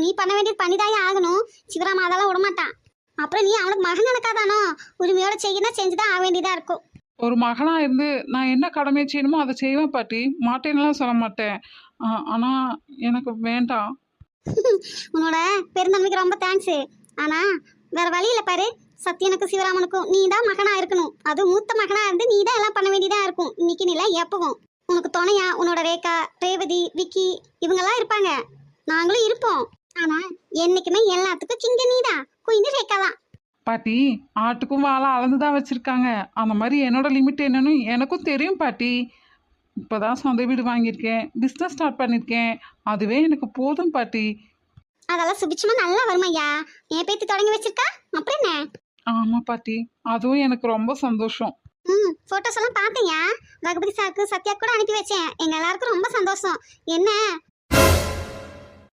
நீ பண்ண வேண்டியது பண்ணிதாயே ஆகணும். சிவராம அதெல்லாம் விடமாட்டான். அப்புறம் நீ அவனுக்கு மகன் எனக்காதானோ, உரிமையோட செய்யணும், செஞ்சுதான் ஆக வேண்டியதா இருக்கும். ஒரு மகனா இருந்து நான் என்ன கடமை செய்யணுமோ அதை செய்வேன் பாட்டி, மாட்டேன்னுலாம் சொல்ல மாட்டேன். ஆனா எனக்கு வேண்டாம். உன்னோட பெருந்தன்மைக்கு ரொம்ப தேங்க்ஸ். ஆனா வேற வழி இல்லை பாரு. சத்யனுக்கும் சிவராமனுக்கும் நீ தான் மகனா இருக்கணும். அது மூத்த மகனா இருந்து நீ தான் எல்லாம் பண்ண வேண்டியதா இருக்கும். இன்னைக்கு நில எப்பவும் உனக்கு துணையா உன்னோட ரேகா, ரேவதி, விக்கி இவங்கெல்லாம் இருப்பாங்க. நாங்களும் இருப்போம். ஆனா என்னைக்குமே எல்லாத்துக்கும் கிங்க நீதான், குயின்னு ரேகா தான். பாட்டி, ஆட்டுக்கும் வாழை அளந்துதான் வச்சிருக்காங்க. அந்த மாதிரி என்னோட லிமிட் என்னன்னு எனக்கும் தெரியும் பாட்டி. இப்போதான் சொந்த வீடு வாங்கியிருக்கேன், பிஸ்னஸ் ஸ்டார்ட் பண்ணியிருக்கேன். அதுவே எனக்கு போதும் பாட்டி. அதெல்லாம் சுபிச்சமா நல்லா வருமையா. என் பேத்தி தொடங்கி வச்சிருக்கா, அப்புறம் என்ன? ஆமா பாட்டி, அதுவும் எனக்கு ரொம்ப சந்தோஷம். போட்டோஸ் எல்லாம் பார்த்தேயா. ரகுபதி சாருக்கு, சத்யா கூட அனுப்பி வச்சேன். எங்க எல்லாருக்கும் ரொம்ப சந்தோஷம். என்ன